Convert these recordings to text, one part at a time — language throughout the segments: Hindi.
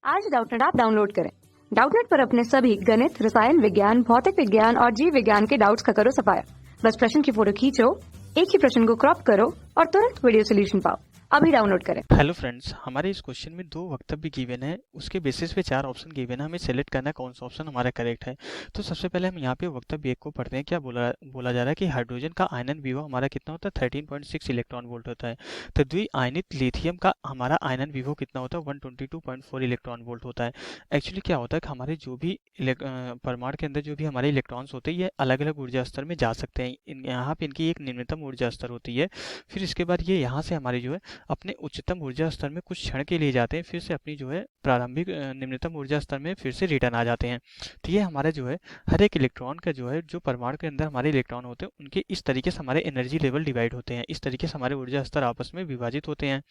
आज डाउटनेट ऐप डाउनलोड करें। डाउटनेट पर अपने सभी गणित, रसायन विज्ञान, भौतिक विज्ञान और जीव विज्ञान के डाउट्स का करो सफाया। बस प्रश्न की फोटो खींचो, एक ही प्रश्न को क्रॉप करो और तुरंत वीडियो सोल्यूशन पाओ। अभी डाउनलोड करें। हेलो फ्रेंड्स, हमारे इस क्वेश्चन में दो वक्तव्य गिवन है, उसके बेसिस पे चार ऑप्शन गिवन है। हमें सेलेक्ट करना है कौन सा ऑप्शन हमारा करेक्ट है। तो सबसे पहले हम यहाँ पे वक्तव्य एक को पढ़ते हैं। क्या बोला जा रहा है कि हाइड्रोजन का आयनन विभव हमारा कितना होता है, 13.6 इलेक्ट्रॉन वोल्ट होता है। तो द्विआयनित लिथियम का हमारा आयनन विभव कितना होता है, 122.4 इलेक्ट्रॉन वोल्ट होता है। एक्चुअली क्या होता है कि हमारे जो भी परमाणु के अंदर जो भी हमारे इलेक्ट्रॉन्स होते हैं, ये अलग अलग ऊर्जा स्तर में जा सकते हैं। यहाँ पे इनकी एक निम्नतम ऊर्जा स्तर होती है। फिर इसके बाद ये यहाँ से हमारी जो है अपने उच्चतम ऊर्जा स्तर में कुछ क्षण के लिए जाते हैं, फिर से अपनी जो है प्रारंभिक निम्नतम ऊर्जा स्तर में फिर से रिटर्न आ जाते हैं। तो ये हमारा जो है हर एक इलेक्ट्रॉन का जो है, जो परमाणु के अंदर हमारे इलेक्ट्रॉन होते हैं, उनके इस तरीके से हमारे एनर्जी लेवल डिवाइड होते हैं, इस तरीके से हमारे ऊर्जा स्तर आपस में विभाजित होते हैं।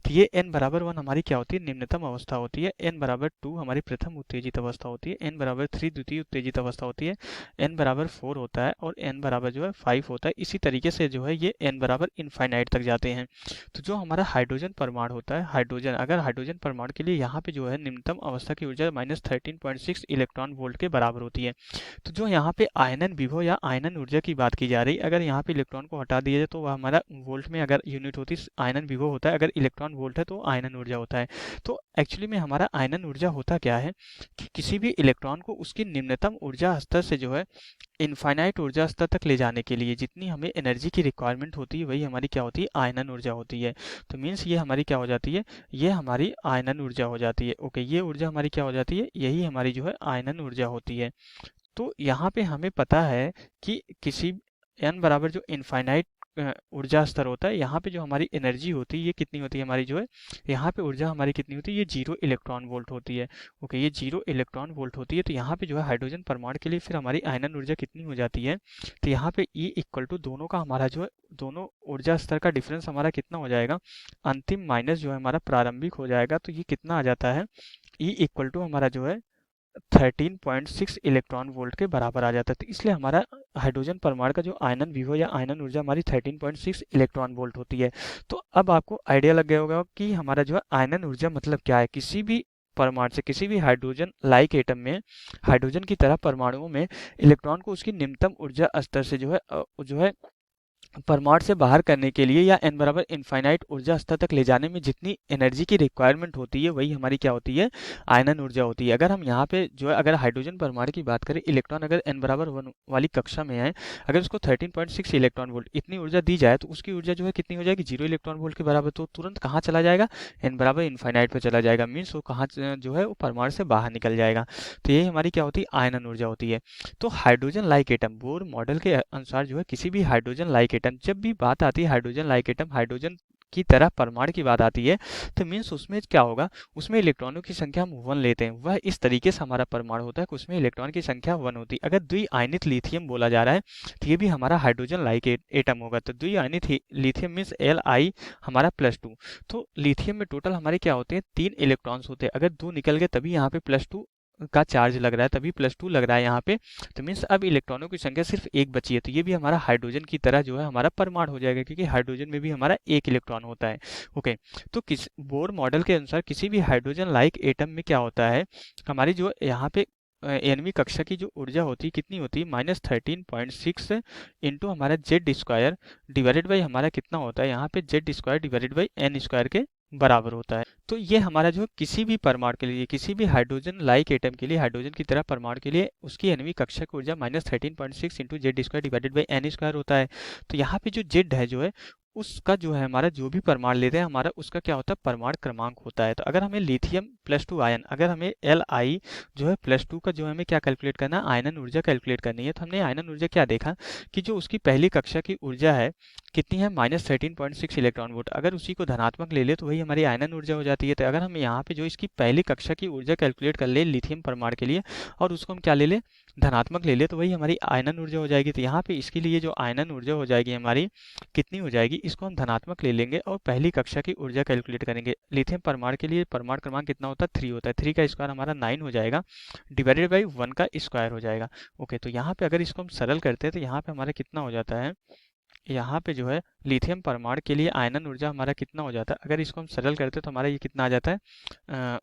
तो ये n बराबर 1 हमारी क्या होती है, निम्नतम अवस्था होती है। n बराबर 2 हमारी प्रथम उत्तेजित अवस्था होती है। n बराबर 3 द्वितीय उत्तेजित अवस्था होती है। n बराबर 4 होता है और n बराबर जो है 5 होता है। इसी तरीके से जो है ये n बराबर इनफाइनाइट तक जाते हैं। तो जो हमारा हाइड्रोजन परमाणु होता है, अगर हाइड्रोजन परमाणु के लिए यहाँ पे जो है निम्नतम अवस्था की ऊर्जा -13.6 इलेक्ट्रॉन वोल्ट के बराबर होती है। तो जो यहाँ पे आयनन विभव या आयनन ऊर्जा की बात की जा रही, अगर यहाँ पे इलेक्ट्रॉन को हटा दिया जाए तो वह हमारा वोल्ट में अगर यूनिट होती आयनन विभव होता है, अगर इलेक्ट्रॉन वोल्ट है तो आयनन ऊर्जा होता है। तो एक्चुअली में हमारा आयनन ऊर्जा होता क्या है कि किसी भी इलेक्ट्रॉन को उसकी निम्नतम ऊर्जा स्तर से जो है इनफाइनाइट ऊर्जा स्तर तक ले जाने के लिए जितनी हमें एनर्जी की रिक्वायरमेंट होती है, वही हमारी क्या होती है, आयनन ऊर्जा होती है। तो मीन्स ये हमारी क्या हो जाती है, ये हमारी आयनन ऊर्जा हो जाती है। ओके, ये ऊर्जा हमारी क्या हो जाती है, यही हमारी जो है आयनन ऊर्जा होती है। तो यहाँ पे हमें पता है कि किसी n बराबर जो इनफाइनाइट ऊर्जा स्तर होता है, यहाँ पे जो हमारी एनर्जी होती है ये कितनी होती है, हमारी जो है यहाँ पे ऊर्जा हमारी कितनी होती है, ये 0 इलेक्ट्रॉन वोल्ट होती है। ओके, ये 0 इलेक्ट्रॉन वोल्ट होती है। तो यहाँ पे जो है हाइड्रोजन परमाणु के लिए फिर हमारी आयनन ऊर्जा कितनी हो जाती है, तो यहाँ पे E इक्वल टू दोनों का हमारा जो है, दोनों ऊर्जा स्तर का डिफरेंस हमारा कितना हो जाएगा, अंतिम माइनस जो है हमारा प्रारंभिक हो जाएगा। तो ये कितना आ जाता है, E इक्वल टू हमारा जो है 13.6 इलेक्ट्रॉन वोल्ट के बराबर आ जाता है। तो इसलिए हमारा हाइड्रोजन परमाणु का जो आयनन विभव या आयनन ऊर्जा हमारी 13.6 इलेक्ट्रॉन वोल्ट होती है। तो अब आपको आइडिया लग गया होगा कि हमारा जो है आयनन ऊर्जा मतलब क्या है। किसी भी परमाणु से, किसी भी हाइड्रोजन लाइक एटम में, हाइड्रोजन की तरह परमाणुओं में इलेक्ट्रॉन को उसकी निम्नतम ऊर्जा स्तर से जो है परमाणु से बाहर करने के लिए या n बराबर इनफाइनाइट ऊर्जा स्तर तक ले जाने में जितनी एनर्जी की रिक्वायरमेंट होती है, वही हमारी क्या होती है, आयनन ऊर्जा होती है। अगर हम यहाँ पे जो है, अगर हाइड्रोजन परमाणु की बात करें, इलेक्ट्रॉन अगर n बराबर 1 वाली कक्षा में है, अगर उसको 13.6 इलेक्ट्रॉन वोल्ट इतनी ऊर्जा दी जाए तो उसकी ऊर्जा जो है कितनी हो जाएगी, 0 इलेक्ट्रॉन वोल्ट के बराबर। तो तुरंत कहाँ चला जाएगा, n बराबर इनफाइनाइट पे चला जाएगा। मीन्स वो कहाँ जो है वो परमाणु से बाहर निकल जाएगा। तो ये हमारी क्या होती है, आयनन ऊर्जा होती है। तो hydrogen like atom, Bohr model के अनुसार जो है किसी भी हाइड्रोजन लाइक एटम, जब भी बात आती है हाइड्रोजन लाइक एटम, हाइड्रोजन की तरह परमाणु की बात आती है, तो मीन्स उसमें क्या होगा, उसमें इलेक्ट्रॉनों की संख्या हम 1 लेते हैं। वह इस तरीके से हमारा परमाणु होता है कि उसमें इलेक्ट्रॉन की संख्या 1 होती है। अगर द्विआयनित लिथियम बोला जा रहा है तो ये भी हमारा हाइड्रोजन लाइक एटम होगा। तो द्विआयनित लिथियम मीन्स Li हमारा +2। तो लिथियम में टोटल हमारे क्या होते हैं, 3 इलेक्ट्रॉन्स होते हैं। अगर 2 निकल गए तभी यहाँ पे +2 का चार्ज लग रहा है, तभी +2 लग रहा है यहाँ पे। तो मीन्स अब इलेक्ट्रॉनों की संख्या सिर्फ एक बची है। तो ये भी हमारा हाइड्रोजन की तरह जो है हमारा परमाणु हो जाएगा, क्योंकि हाइड्रोजन में भी हमारा एक इलेक्ट्रॉन होता है। ओके, तो किस बोर मॉडल के अनुसार किसी भी हाइड्रोजन लाइक एटम में क्या होता है, हमारी जो यहाँ पे nवीं कक्षा की जो ऊर्जा होती है कितनी होती है, -13.6 इंटू हमारा Z² डिवाइडेड बाई हमारा कितना होता है यहाँ पे, Z² डिवाइडेड बाई n² के बराबर होता है। तो ये हमारा जो किसी भी परमाणु के लिए, किसी भी हाइड्रोजन लाइक एटम के लिए, हाइड्रोजन की तरह परमाणु के लिए उसकी nवीं कक्षा की ऊर्जा -13.6 into Z² divided by n² होता है। तो यहाँ पे जो Z है जो है उसका जो है हमारा जो भी परमाणु लेते हैं हमारा उसका क्या होता है, परमाणु क्रमांक होता है। तो अगर हमें लिथियम +2 आयन, अगर हमें Li जो है +2 का जो हमें क्या कैलकुलेट करना है, आयनन ऊर्जा कैलकुलेट करनी है। तो हमने आयनन ऊर्जा क्या देखा कि जो उसकी पहली कक्षा की ऊर्जा है कितनी है, -13.6 इलेक्ट्रॉन वोल्ट। अगर उसी को धनात्मक ले ले तो वही हमारी आयनन ऊर्जा हो जाती है। तो अगर हम यहाँ पे जो इसकी पहली कक्षा की ऊर्जा कैलकुलेट कर ले लिथियम परमाणु के लिए और उसको हम क्या ले ले, धनात्मक ले ले, तो वही हमारी आयनन ऊर्जा हो जाएगी। तो यहाँ पे इसके लिए जो आयनन ऊर्जा हो जाएगी हमारी कितनी हो जाएगी, इसको हम धनात्मक ले लेंगे और पहली कक्षा की ऊर्जा कैलकुलेट करेंगे। लिथियम परमाणु के लिए परमाणु क्रमांक कितना होता है, 3 होता है। 3 का स्क्वायर हमारा 9 हो जाएगा डिवाइडेड बाई 1 का स्क्वायर हो जाएगा। ओके, तो यहाँ पे अगर इसको हम सरल करते हैं तो यहाँ पे हमारा कितना हो जाता है, यहाँ पे जो है लिथियम परमाणु के लिए आयनन ऊर्जा हमारा कितना हो जाता है, अगर इसको हम सरल करते हैं तो हमारा ये कितना आ जाता है,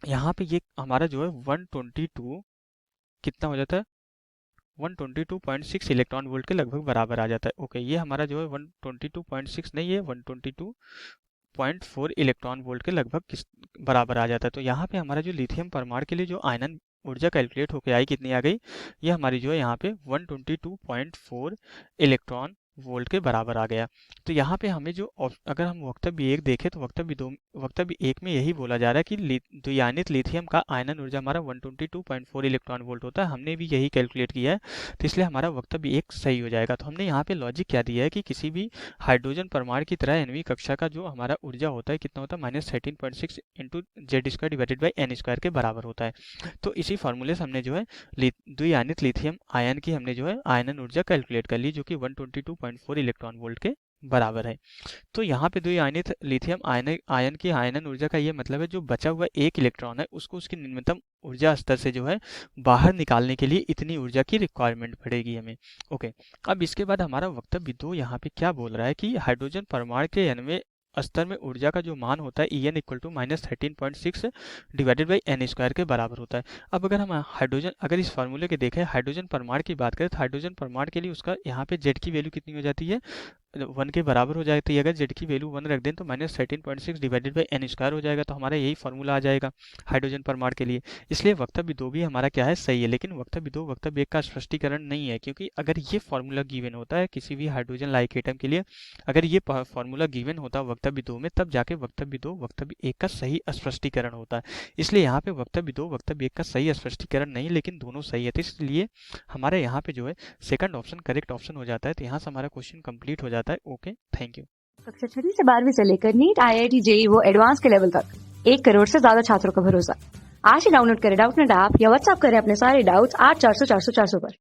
यहाँ पे ये हमारा जो है 122 कितना हो जाता है, 122.6 इलेक्ट्रॉन वोल्ट के लगभग बराबर आ जाता है। ओके, ये हमारा जो है 122.6 नहीं है, 122.4 इलेक्ट्रॉन वोल्ट के लगभग किस बराबर आ जाता है। तो यहाँ पे हमारा जो लिथियम परमाणु के लिए जो आयनन ऊर्जा कैलकुलेट होके आई कितनी आ गई, ये हमारी जो है यहाँ पे 122.4 इलेक्ट्रॉन वोल्ट के बराबर आ गया। तो यहाँ पे हमें जो अगर हम वक्तव्य 1 देखें तो वक्तव्य 1 में यही बोला जा रहा है कि द्विआयनित लिथियम का आयनन ऊर्जा हमारा 122.4 इलेक्ट्रॉन वोल्ट होता है। हमने भी यही कैलकुलेट किया है, तो इसलिए हमारा वक्तव्य 1 सही हो जाएगा। तो हमने यहाँ पे लॉजिक क्या दिया है कि किसी भी हाइड्रोजन परमाणु की तरह एनवी कक्षा का जो हमारा ऊर्जा होता है कितना होता है, -13.6 into Z square divided by N square के बराबर होता है। तो इसी फार्मूले से हमने जो है द्विआयनित लिथियम आयन की हमने जो है आयनन ऊर्जा कैलकुलेट कर ली, जो कि 122.4 इलेक्ट्रॉन वोल्ट के बराबर है। तो यहाँ पे द्विआयनित लिथियम आयन की आयनन ऊर्जा का ये मतलब है जो बचा हुआ एक इलेक्ट्रॉन है उसको उसकी न्यूनतम ऊर्जा स्तर से जो है बाहर निकालने के लिए इतनी ऊर्जा की रिक्वायरमेंट पड़ेगी हमें। ओके, अब इसके बाद हमारा वक्तव्य 2 यहाँ पे क्या बोल रहा है कि हाइड्रोजन परमाणु के 90 स्तर में ऊर्जा का जो मान होता है En equal to -13.6 divided by N square के बराबर होता है। अब अगर हम अगर इस फार्मूले के देखें हाइड्रोजन परमाणु की बात करें तो हाइड्रोजन परमाणु के लिए उसका यहाँ पे जेड की वैल्यू कितनी हो जाती है, 1 के बराबर हो जाती है। अगर जेड की वैल्यू 1 रख दें तो -13.6 डिवाइडेड बाई एन स्क्वायर हो जाएगा। तो हमारा यही फार्मूला आ जाएगा हाइड्रोजन परमाणु के लिए। इसलिए वक्तव्य 2 भी हमारा क्या है, सही है। लेकिन वक्तव्य 2 वक्तव्य 1 का स्पष्टीकरण नहीं है, क्योंकि अगर ये फार्मूला गिवन होता है किसी भी हाइड्रोजन लाइक एटम के लिए, अगर ये फार्मूला गिवन होता वक्तव्य 2 में, तब जाके वक्तव्य 2 वक्तव्य 1 का सही स्पष्टीकरण होता है। इसलिए यहाँ पे वक्तव्य 2 वक्तव्य 1 का सही स्पष्टीकरण नहीं, लेकिन दोनों सही है। तो इसलिए हमारे यहाँ पे जो है सेकंड ऑप्शन करेक्ट ऑप्शन हो जाता है। तो यहाँ से हमारा क्वेश्चन कंप्लीट हो जाता है। Okay, thank you. कक्षा 6 से 12वीं से लेकर नीट, IIT, JEE वो एडवांस के लेवल तक 1 करोड़ से ज्यादा छात्रों का भरोसा। आज ही डाउनलोड करें डाउटनेट ऐप या व्हाट्सएप करें अपने सारे डाउट्स 8400 400 400 पर।